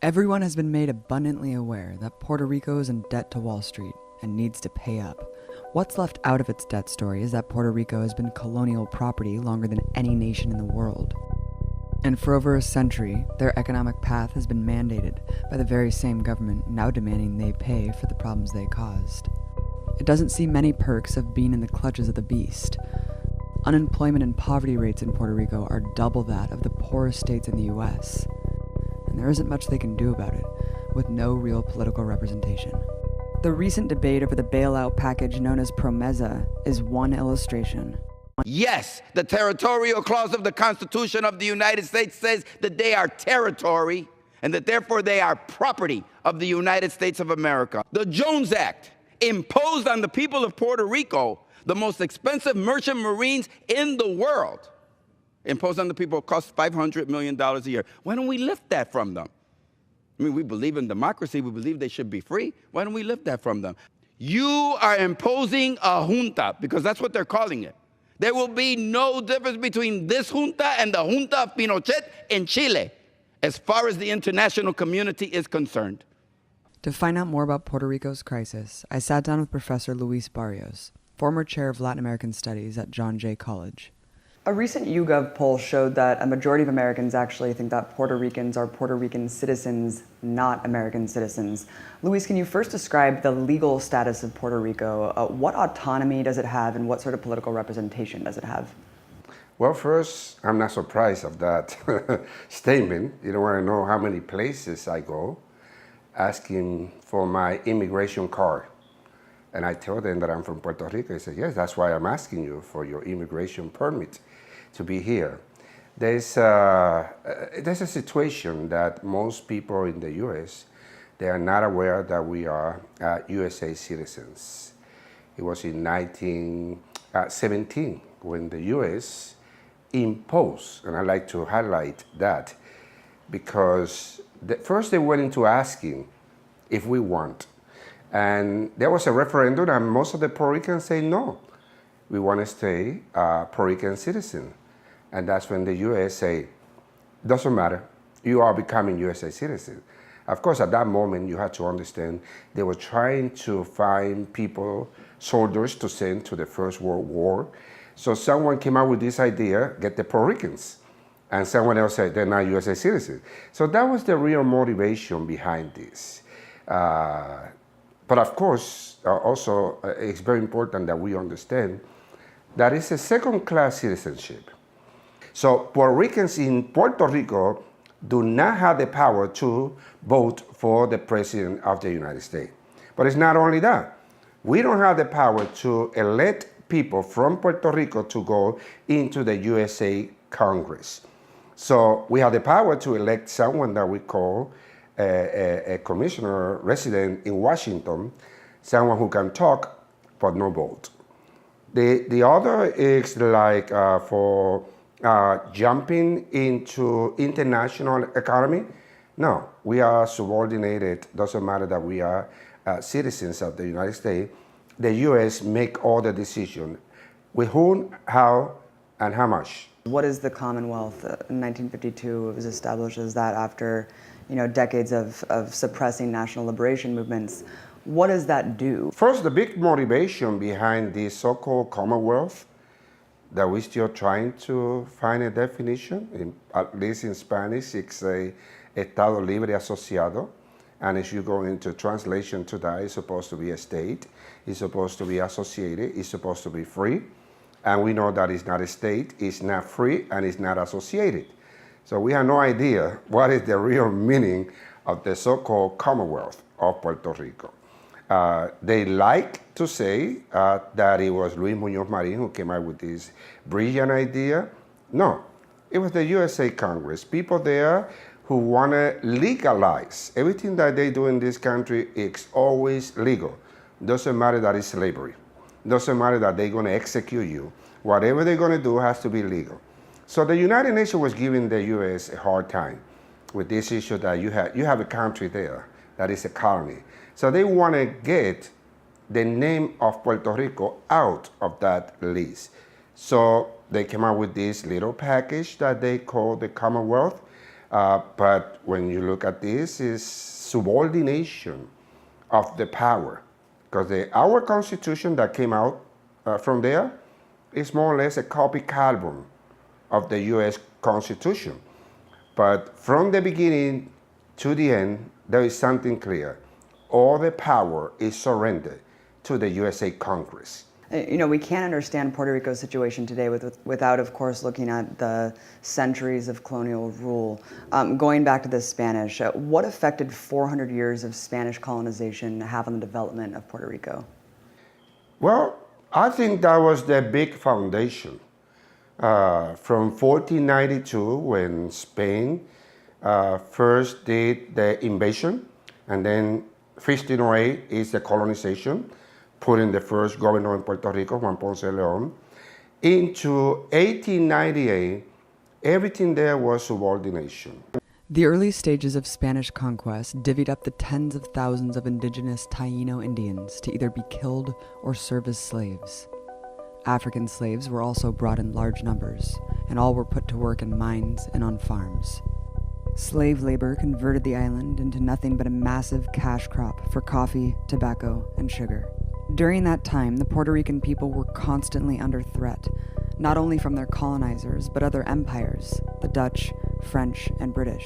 Everyone has been made abundantly aware that Puerto Rico is in debt to Wall Street and needs to pay up. What's left out of its debt story is that Puerto Rico has been colonial property longer than any nation in the world. And for over a century, their economic path has been mandated by the very same government now demanding they pay for the problems they caused. It doesn't see many perks of being in the clutches of the beast. Unemployment and poverty rates in Puerto Rico are double that of the poorest states in the US. And there isn't much they can do about it, with no real political representation. The recent debate over the bailout package known as Promesa is one illustration. Yes, the territorial clause of the Constitution of the United States says that they are territory and that therefore they are property of the United States of America. The Jones Act imposed on the people of Puerto Rico the most expensive merchant marines in the world. Imposed on the people, cost $500 million a year. Why don't we lift that from them? I mean, we believe in democracy. We believe they should be free. Why don't we lift that from them? You are imposing a junta, because that's what they're calling it. There will be no difference between this junta and the junta of Pinochet in Chile, as far as the international community is concerned. To find out more about Puerto Rico's crisis, I sat down with Professor Luis Barrios, former chair of Latin American Studies at John Jay College. A recent YouGov poll showed that a majority of Americans actually think that Puerto Ricans are Puerto Rican citizens, not American citizens. Luis, can you first describe the legal status of Puerto Rico? What autonomy does it have, and what sort of political representation does it have? Well, first, I'm not surprised of that statement. You don't want to know how many places I go asking for my immigration card. And I tell them that I'm from Puerto Rico. They say, yes, that's why I'm asking you for your immigration permit to be here. There's a situation that most people in the U.S., they are not aware that we are USA citizens. It was in 1917 when the U.S. imposed, and I like to highlight that, because first they went into asking if we want. And there was a referendum, and most of the Puerto Ricans say no. We want to stay Puerto Rican citizen. And that's when the U.S. say, doesn't matter, you are becoming USA citizen. Of course, at that moment, you had to understand they were trying to find people, soldiers to send to the First World War. So someone came up with this idea, get the Puerto Ricans. And someone else said, they're not USA citizens. So that was the real motivation behind this. But of course, also, it's very important that we understand that it's a second-class citizenship. So Puerto Ricans in Puerto Rico do not have the power to vote for the President of the United States. But it's not only that. We don't have the power to elect people from Puerto Rico to go into the USA Congress. So we have the power to elect someone that we call a commissioner resident in Washington, someone who can talk but no vote. The other is like for jumping into international economy. No, we are subordinated. Doesn't matter that we are citizens of the United States. The U.S. make all the decision with whom, how, and how much. What is the Commonwealth? In 1952, it was established as that after decades of suppressing national liberation movements. What does that do? First, the big motivation behind the so-called Commonwealth, that we're still trying to find a definition, at least in Spanish, it's a Estado Libre Asociado. And if you go into translation to that, it's supposed to be a state, it's supposed to be associated, it's supposed to be free. And we know that it's not a state, it's not free, and it's not associated. So we have no idea what is the real meaning of the so-called Commonwealth of Puerto Rico. They like to say that it was Luis Muñoz Marín who came up with this brilliant idea. No, it was the USA Congress, people there who want to legalize everything that they do in this country. It's always legal. Doesn't matter that it's slavery. Doesn't matter that they're going to execute you. Whatever they're going to do has to be legal. So the United Nations was giving the U.S. a hard time with this issue that you have a country there that is a colony. So they want to get the name of Puerto Rico out of that list. So they came out with this little package that they call the Commonwealth. But when you look at this, is subordination of the power. Because our Constitution that came out from there is more or less a copy album of the U.S. Constitution. But from the beginning to the end, there is something clear. All the power is surrendered to the USA Congress. You know, we can't understand Puerto Rico's situation today without, of course, looking at the centuries of colonial rule. Going back to the Spanish, what effect did 400 years of Spanish colonization have on the development of Puerto Rico? Well, I think that was the big foundation. From 1492, when Spain first did the invasion, and then 1508 is the colonization, putting the first governor in Puerto Rico, Juan Ponce de Leon. Into 1898, everything there was subordination. The early stages of Spanish conquest divvied up the tens of thousands of indigenous Taino Indians to either be killed or serve as slaves. African slaves were also brought in large numbers, and all were put to work in mines and on farms. Slave labor converted the island into nothing but a massive cash crop for coffee, tobacco, and sugar. During that time, the Puerto Rican people were constantly under threat, not only from their colonizers, but other empires, the Dutch, French, and British.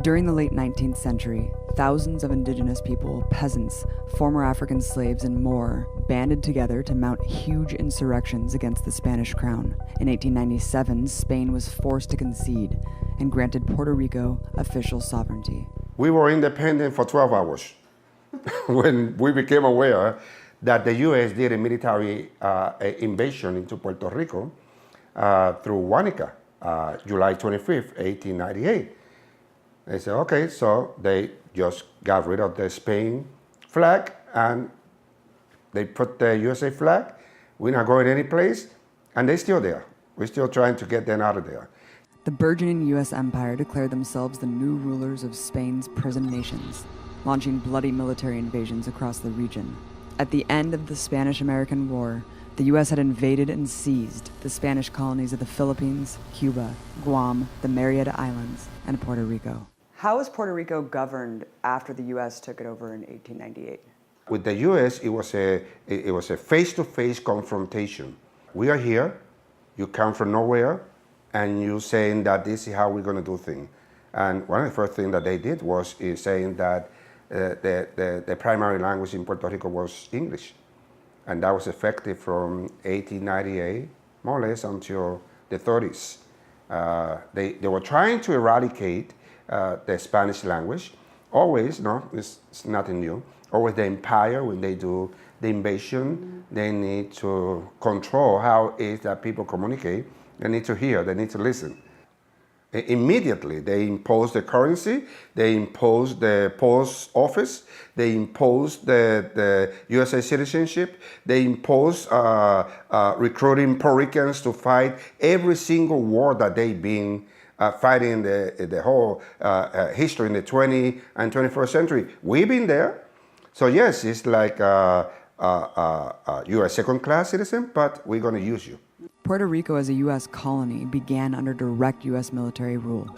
During the late 19th century, thousands of indigenous people, peasants, former African slaves, and more banded together to mount huge insurrections against the Spanish crown. In 1897, Spain was forced to concede and granted Puerto Rico official sovereignty. We were independent for 12 hours when we became aware that the U.S. did a military invasion into Puerto Rico through Guanica, July 25th, 1898. They said, okay, so they just got rid of the Spain flag and they put the USA flag. We're not going any place, and they're still there. We're still trying to get them out of there. The burgeoning U.S. empire declared themselves the new rulers of Spain's prison nations, launching bloody military invasions across the region. At the end of the Spanish-American War, the U.S. had invaded and seized the Spanish colonies of the Philippines, Cuba, Guam, the Marietta Islands, and Puerto Rico. How was Puerto Rico governed after the U.S. took it over in 1898? With the U.S., it was a face-to-face confrontation. We are here, you come from nowhere, and you saying that this is how we're going to do things. And one of the first things that they did was saying that the primary language in Puerto Rico was English. And that was effective from 1898, more or less, until the 30s. They were trying to eradicate the Spanish language. Always, no, it's nothing new. Always the empire, when they do the invasion, they need to control how it is that people communicate. They need to hear, they need to listen. Immediately, they imposed the currency, they imposed the post office, they imposed the USA citizenship, they imposed recruiting Puerto Ricans to fight every single war that they've been fighting the whole history in the 20th and 21st century. We've been there. So yes, it's like you're a second-class citizen, but we're going to use you. Puerto Rico as a U.S. colony began under direct U.S. military rule.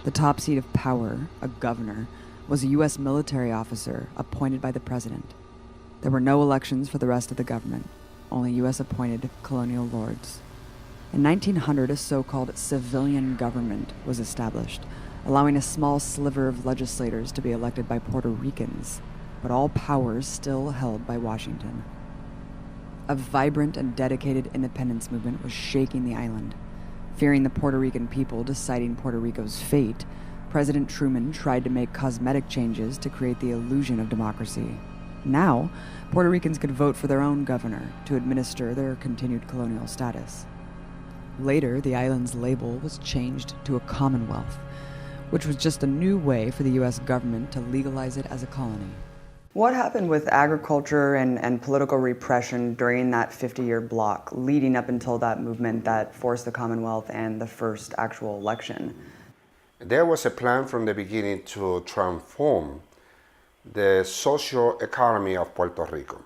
The top seat of power, a governor, was a U.S. military officer appointed by the president. There were no elections for the rest of the government, only U.S.-appointed colonial lords. In 1900, a so-called civilian government was established, allowing a small sliver of legislators to be elected by Puerto Ricans, but all powers still held by Washington. A vibrant and dedicated independence movement was shaking the island. Fearing the Puerto Rican people deciding Puerto Rico's fate, President Truman tried to make cosmetic changes to create the illusion of democracy. Now, Puerto Ricans could vote for their own governor to administer their continued colonial status. Later, the island's label was changed to a Commonwealth, which was just a new way for the US government to legalize it as a colony. What happened with agriculture and political repression during that 50-year block, leading up until that movement that forced the Commonwealth and the first actual election? There was a plan from the beginning to transform the social economy of Puerto Rico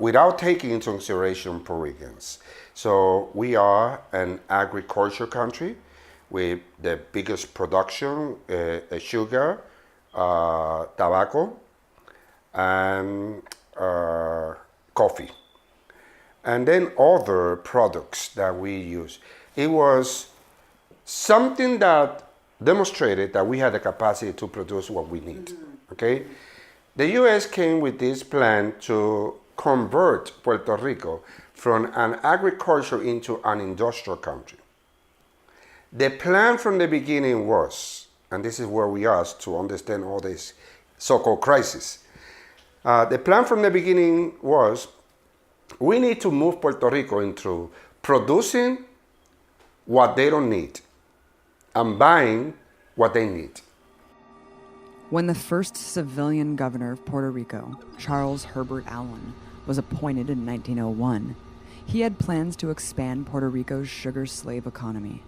without taking into consideration Puerto Ricans. So we are an agriculture country with the biggest production, sugar, tobacco, and coffee. And then other products that we use. It was something that demonstrated that we had the capacity to produce what we need, okay? The US came with this plan to convert Puerto Rico from an agriculture into an industrial country. The plan from the beginning was, and this is where we are to understand all this so-called crisis. The plan from the beginning was, we need to move Puerto Rico into producing what they don't need and buying what they need. When the first civilian governor of Puerto Rico, Charles Herbert Allen, was appointed in 1901, he had plans to expand Puerto Rico's sugar slave economy.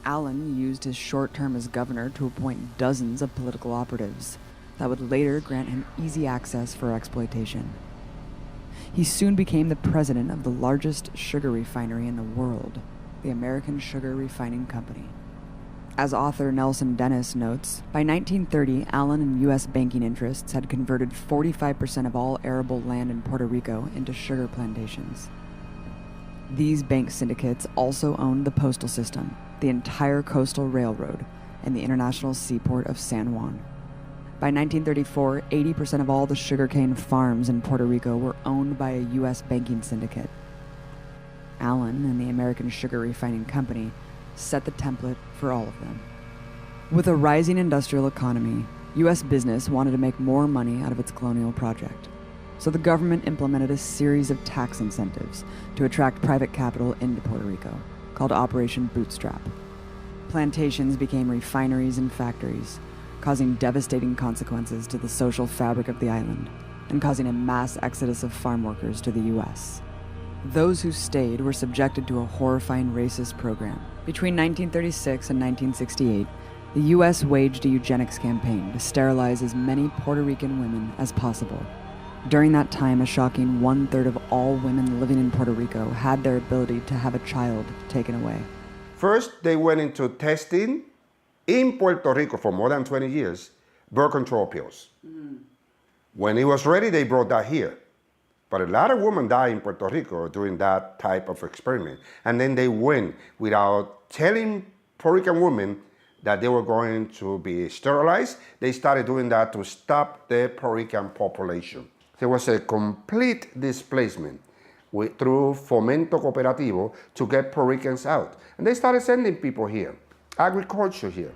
Allen used his short term as governor to appoint dozens of political operatives that would later grant him easy access for exploitation. He soon became the president of the largest sugar refinery in the world, the American Sugar Refining Company. As author Nelson Dennis notes, by 1930, Allen and U.S. banking interests had converted 45% of all arable land in Puerto Rico into sugar plantations. These bank syndicates also owned the postal system, the entire coastal railroad, and the international seaport of San Juan. By 1934, 80% of all the sugarcane farms in Puerto Rico were owned by a U.S. banking syndicate. Allen and the American Sugar Refining Company set the template for all of them. With a rising industrial economy, U.S. business wanted to make more money out of its colonial project. So the government implemented a series of tax incentives to attract private capital into Puerto Rico, called Operation Bootstrap. Plantations became refineries and factories, causing devastating consequences to the social fabric of the island, and causing a mass exodus of farm workers to the U.S. Those who stayed were subjected to a horrifying racist program. Between 1936 and 1968, the U.S. waged a eugenics campaign to sterilize as many Puerto Rican women as possible. During that time, a shocking 1/3 of all women living in Puerto Rico had their ability to have a child taken away. First, they went into testing in Puerto Rico for more than 20 years, birth control pills. When it was ready, they brought that here. But a lot of women died in Puerto Rico during that type of experiment. And then they went without telling Puerto Rican women that they were going to be sterilized. They started doing that to stop the Puerto Rican population. There was a complete displacement through Fomento Cooperativo to get Puerto Ricans out. And they started sending people here, agriculture here.